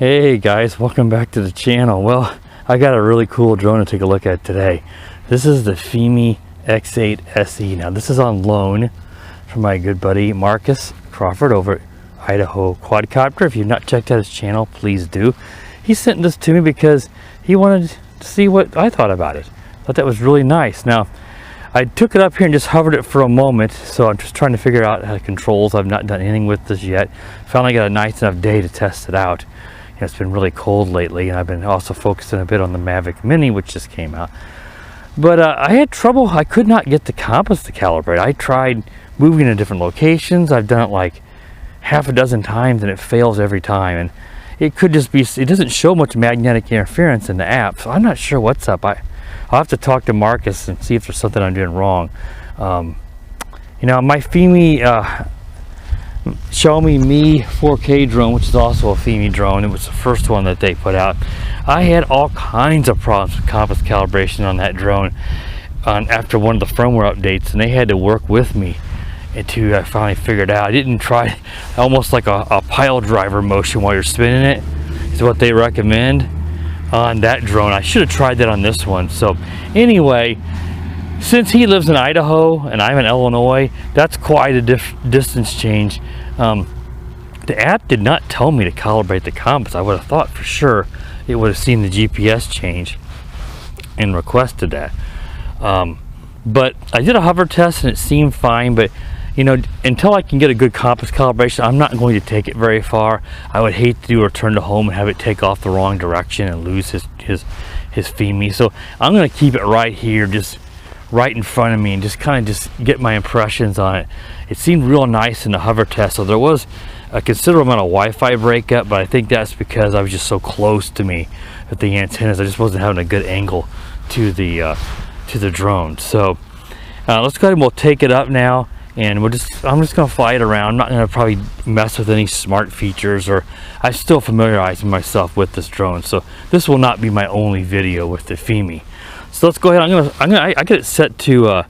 Hey guys, welcome back to the channel. Well, I got a really cool drone to take a look at today. This is the FIMI X8 SE. Now this is on loan from my good buddy Marcus Crawford over at Idaho Quadcopter. If you've not checked out his channel, please do. He sent this to me because he wanted to see what I thought about it. Thought that was really nice. Now I took it up here and just hovered it for a moment, so I'm just trying to figure out how it controls. I've not done anything with this yet. Finally got a nice enough day to test it out. It's been really cold lately, and I've been also focusing a bit on the Mavic Mini, which just came out. But I had trouble. I could not get the compass to calibrate. I tried moving to different locations. I've done it like half a dozen times, and it fails every time. And it could just be, it doesn't show much magnetic interference in the app, so I'm not sure what's up. I'll have to talk to Marcus and see if there's something I'm doing wrong. You know, my FIMI Xiaomi Mi 4K drone, which is also a FIMI drone, it was the first one that they put out. I had all kinds of problems with compass calibration on that drone after one of the firmware updates, and they had to work with me until I finally figured out. I didn't try almost like a pile driver motion while you're spinning it is what they recommend on that drone. I should have tried that on this one. So anyway, since he lives in Idaho and I'm in Illinois, that's quite a distance change. The app did not tell me to calibrate the compass. I would have thought for sure it would have seen the GPS change and requested that. But I did a hover test and it seemed fine, but you know, until I can get a good compass calibration, I'm not going to take it very far. I would hate to do a return to home and have it take off the wrong direction and lose his FIMI. So I'm going to keep it right here, just right in front of me, and just kind of just get my impressions on it. It seemed real nice in the hover test, so there was a considerable amount of Wi-Fi breakup, but I think that's because I was just so close to me with the antennas. I just wasn't having a good angle to the drone. So let's go ahead and we'll take it up now, and I'm just gonna fly it around. I'm not gonna probably mess with any smart features, or I'm still familiarizing myself with this drone, so this will not be my only video with the FIMI. So let's go ahead. I got it set to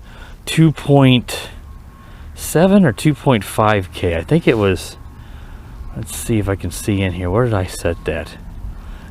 2.7 or 2.5K. I think it was. Let's see if I can see in here. Where did I set that?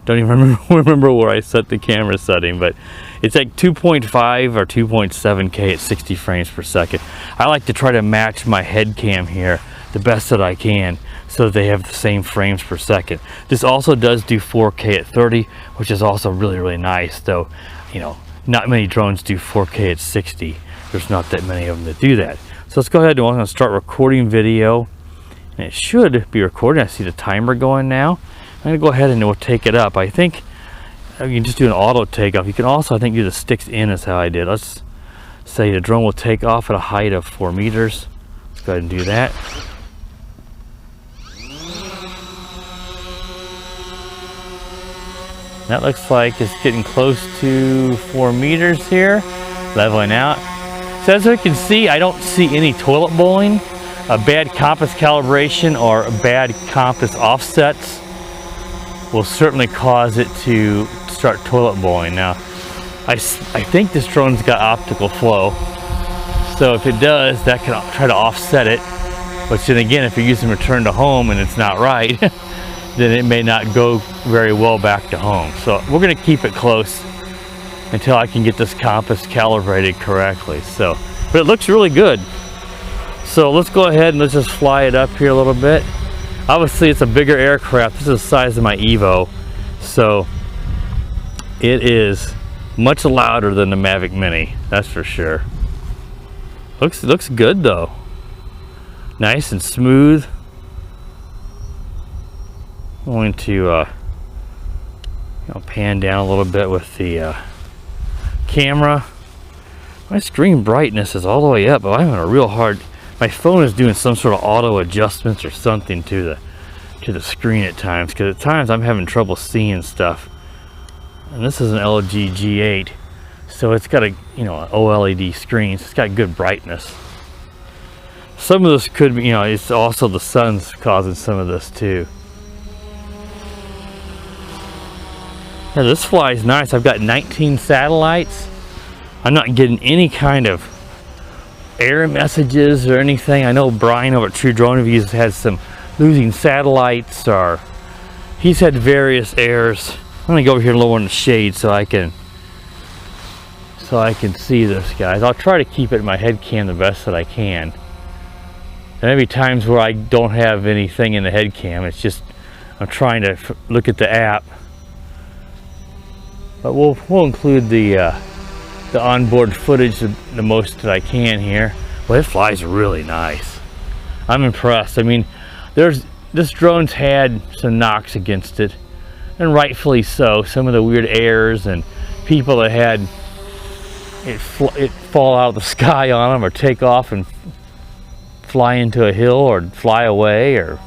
Don't even remember where I set the camera setting, but it's like 2.5 or 2.7K at 60 frames per second. I like to try to match my head cam here the best that I can so that they have the same frames per second. This also does do 4K at 30, which is also really nice, though, you know, not many drones do 4K at 60. There's not that many of them that do that. So let's go ahead and I'm going to start recording video, and it should be recording. I see the timer going now. I'm going to go ahead and we'll take it up. I think you can just do an auto takeoff. You can also, I think, do the sticks in is how I did. Let's say the drone will take off at a height of 4 meters. Let's go ahead and do that. That looks like it's getting close to 4 meters here, leveling out. So as we can see, I don't see any toilet bowling. A bad compass calibration or bad compass offsets will certainly cause it to start toilet bowling. Now, I think this drone's got optical flow, so if it does, that can try to offset it. But then again, if you're using return to home and it's not right, then it may not go very well back to home. So we're going to keep it close until I can get this compass calibrated correctly. So, but it looks really good. So let's go ahead and let's just fly it up here a little bit. Obviously it's a bigger aircraft. This is the size of my Evo, so it is much louder than the Mavic Mini, that's for sure. Looks good though. Nice and smooth. I'm going to you know, pan down a little bit with the camera. My screen brightness is all the way up, but I'm having a real hard. My phone is doing some sort of auto adjustments or something to the screen at times, because at times I'm having trouble seeing stuff. And this is an LG G8, so it's got a, you know, an OLED screen, so it's got good brightness. Some of this could be, you know, it's also the sun's causing some of this too. Yeah, this flies nice. I've got 19 satellites. I'm not getting any kind of error messages or anything. I know Brian over at True Drone Reviews has some losing satellites or he's had various errors. I'm gonna go over here lower in the shade so I can see this, guys. I'll try to keep it in my head cam the best that I can. There may be times where I don't have anything in the head cam. It's just I'm trying to look at the app. But we'll include the onboard footage the most that I can here. Well, it flies really nice. I'm impressed. I mean, this drone's had some knocks against it, and rightfully so. Some of the weird errors and people that had it fall out of the sky on them, or take off and fly into a hill, or fly away. Or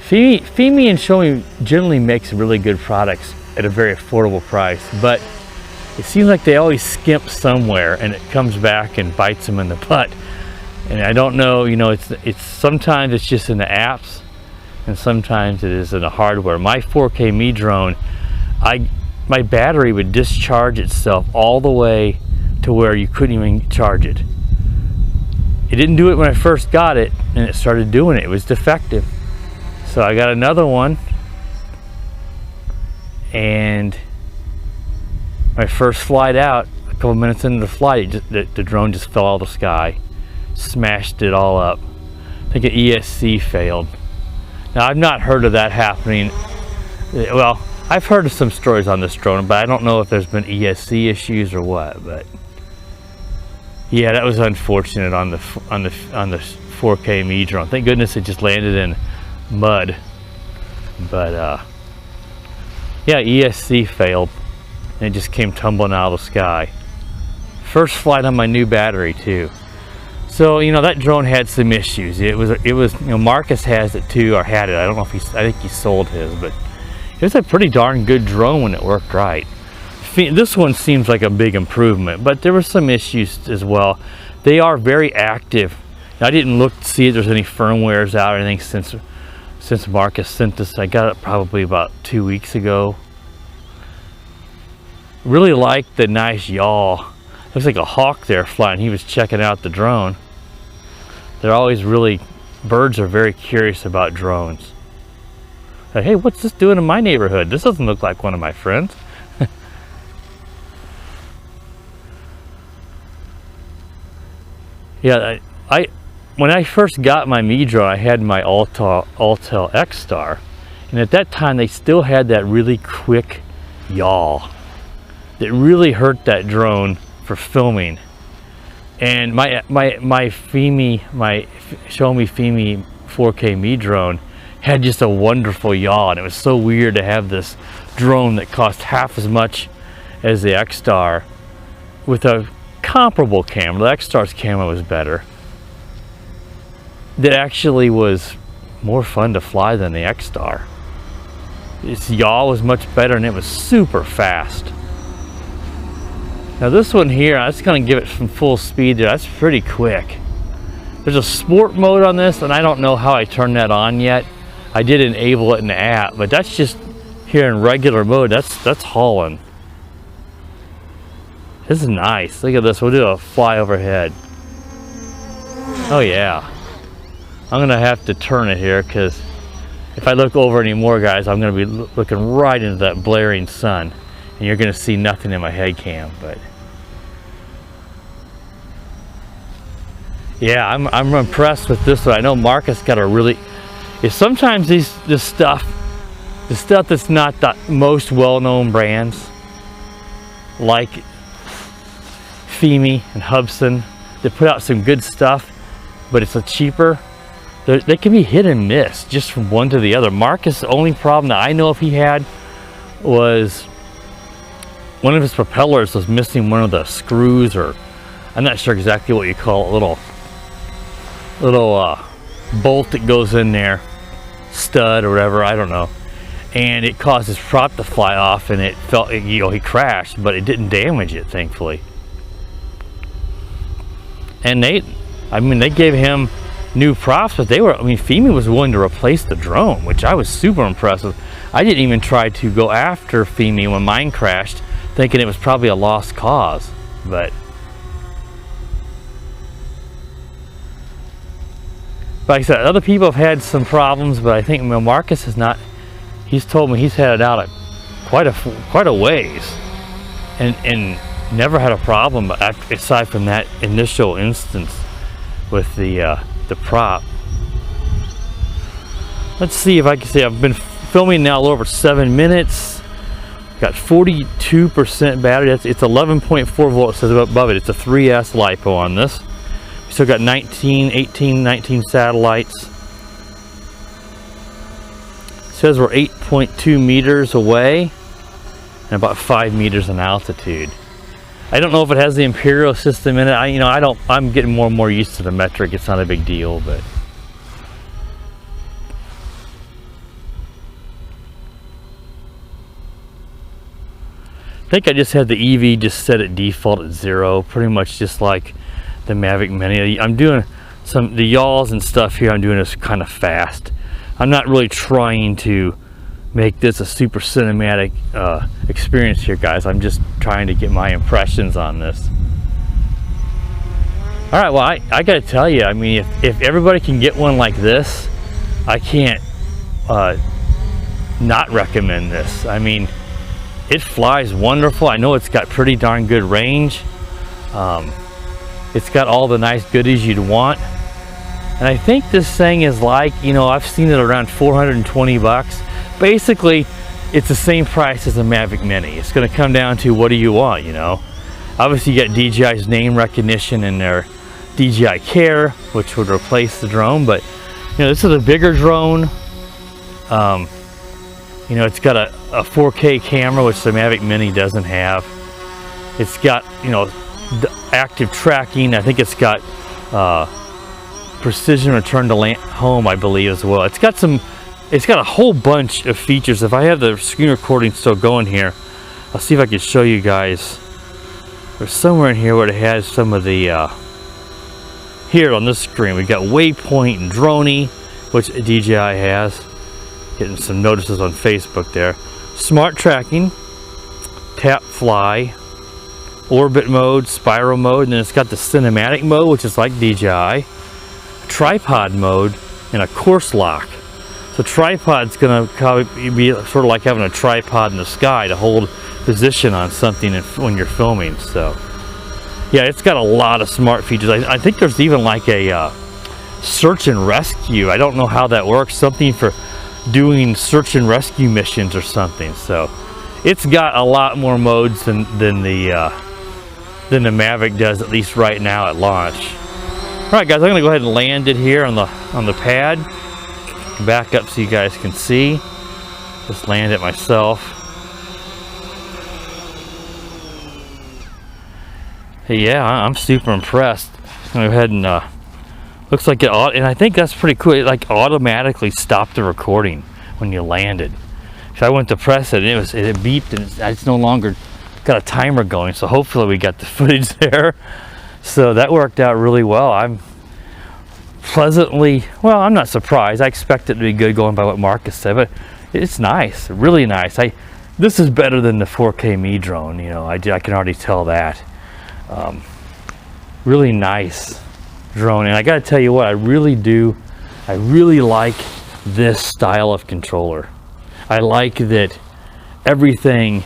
FIMI and Xiaomi generally makes really good products at a very affordable price, but it seems like they always skimp somewhere and it comes back and bites them in the butt. And I don't know, you know, it's sometimes it's just in the apps, and sometimes it is in the hardware. My 4K Me drone, my battery would discharge itself all the way to where you couldn't even charge it. It didn't do it when I first got it, and it started doing it. It was defective. So I got another one, and my first flight out, a couple minutes into the flight, the drone just fell out of the sky, smashed it all up. I think an ESC failed. Now, I've not heard of that happening. Well, I've heard of some stories on this drone, but I don't know if there's been ESC issues or what. But yeah, that was unfortunate on the 4K Me drone. Thank goodness it just landed in mud. But yeah, ESC failed, and it just came tumbling out of the sky. First flight on my new battery too. So, you know, that drone had some issues. It was, you know, Marcus has it too, or had it. I don't know if I think he sold his, but it was a pretty darn good drone when it worked right. This one seems like a big improvement, but there were some issues as well. They are very active. I didn't look to see if there's any firmwares out or anything since Marcus sent this. I got it probably about 2 weeks ago. Really like the nice yaw. Looks like a hawk there flying. He was checking out the drone. They're always birds are very curious about drones. Like, hey, what's this doing in my neighborhood? This doesn't look like one of my friends. Yeah, when I first got my Me drone, I had my Altel X-Star, and at that time they still had that really quick yaw that really hurt that drone for filming. And my Xiaomi FIMI 4K Me drone had just a wonderful yaw, and it was so weird to have this drone that cost half as much as the X-Star with a comparable camera. The X-Star's camera was better. That actually was more fun to fly than the X-Star. Its yaw was much better, and it was super fast. Now this one here, I'm just going to give it some full speed there. That's pretty quick. There's a sport mode on this, and I don't know how I turned that on yet. I did enable it in the app, but that's just here in regular mode. That's hauling. This is nice. Look at this. We'll do a fly overhead. Oh yeah. I'm going to have to turn it here, because if I look over anymore, guys, I'm going to be looking right into that blaring sun, and you're going to see nothing in my head cam. But yeah, I'm impressed with this one. I know Marcus got a really, sometimes the stuff that's not the most well-known brands, like FIMI and Hubsan, they put out some good stuff, but it's a cheaper. They can be hit and miss just from one to the other. Marcus, the only problem that I know if he had was one of his propellers was missing one of the screws, or I'm not sure exactly what you call it, little bolt that goes in there, stud or whatever, I don't know. And it caused his prop to fly off, and it felt, you know, he crashed, but it didn't damage it, thankfully. And they gave him new props, but FIMI was willing to replace the drone, which I was super impressed with. I didn't even try to go after FIMI when mine crashed, thinking it was probably a lost cause. But like I said, other people have had some problems, but I think Marcus has not. he's told me he's had it out at quite a ways, and never had a problem aside from that initial instance with the prop. Let's see if I can see. I've been filming now a little over 7 minutes. Got 42% battery. It's 11.4 volts. It says above it. It's a 3S LiPo on this. We still got 19 satellites. It says we're 8.2 meters away and about 5 meters in altitude. I don't know if it has the Imperial system in it. I'm getting more and more used to the metric. It's not a big deal, but I think I just had the EV just set at default at 0, pretty much just like the Mavic Mini. I'm doing the yaws and stuff here. I'm doing this kind of fast. I'm not really trying to make this a super cinematic experience here, guys. I'm just trying to get my impressions on this. All right, well, I gotta tell you, I mean, if everybody can get one like this, I can't not recommend this. I mean, it flies wonderful. I know it's got pretty darn good range. It's got all the nice goodies you'd want. And I think this thing is like, I've seen it around 420 bucks. Basically, it's the same price as a Mavic Mini. It's going to come down to what do you want, Obviously, you got DJI's name recognition in their DJI Care, which would replace the drone. But, this is a bigger drone. It's got a 4K camera, which the Mavic Mini doesn't have. It's got, the active tracking. I think it's got precision return to home, I believe, as well. It's got a whole bunch of features. If I have the screen recording still going here, I'll see if I can show you guys. There's somewhere in here where it has some of the, here on this screen, we've got Waypoint and Droney, which DJI has. Getting some notices on Facebook there. Smart tracking, tap fly, orbit mode, spiral mode, and then it's got the cinematic mode, which is like DJI, tripod mode, and a course lock. So tripod's gonna probably be sort of like having a tripod in the sky to hold position on something when you're filming. So yeah, it's got a lot of smart features. I think there's even like a search and rescue. I don't know how that works. Something for doing search and rescue missions or something. So it's got a lot more modes than the Mavic does, at least right now at launch. All right, guys, I'm gonna go ahead and land it here on the pad. Back up so you guys can see. Just land it myself. Hey, yeah, I'm super impressed. Go ahead and looks like and I think that's pretty cool. It like automatically stopped the recording when you landed. So I went to press it, and it beeped, and it's no longer got a timer going. So hopefully we got the footage there. So that worked out really well. I'm pleasantly, well, I'm not surprised. I expect it to be good going by what Marcus said, but it's nice, really nice. This is better than the 4K Me drone. I can already tell that. Really nice drone, and I gotta tell you what, I really like this style of controller. I like that everything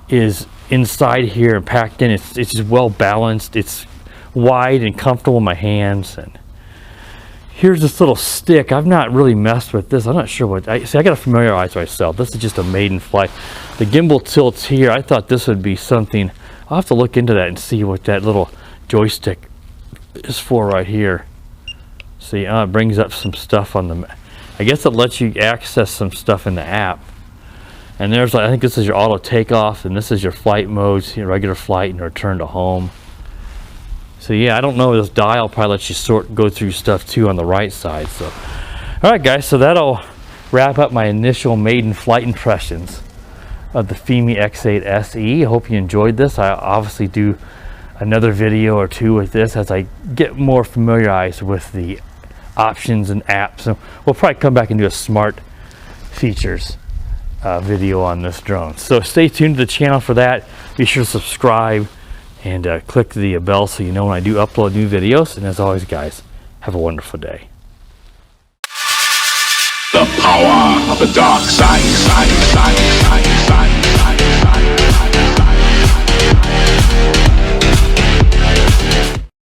is inside here and packed in. It's just well balanced. It's wide and comfortable in my hands. And here's this little stick. I've not really messed with this. I'm not sure what I gotta familiarize myself. This is just a Maiden flight. The gimbal tilts here. I thought this would be something. I'll have to look into that and see what that little joystick is for right here. See, it brings up some stuff on the, I guess it lets you access some stuff in the app. And there's, I think this is your auto takeoff, and this is your flight modes, your regular flight and return to home. So yeah, I don't know, this dial probably lets you go through stuff too on the right side. So, all right, guys, so that'll wrap up my initial maiden flight impressions of the FIMI X8 SE. I hope you enjoyed this. I obviously do another video or two with this as I get more familiarized with the options and apps. So we'll probably come back and do a smart features video on this drone. So stay tuned to the channel for that. Be sure to subscribe and click the bell so you know when I do upload new videos. And as always, guys, have a wonderful day. power of the dark side.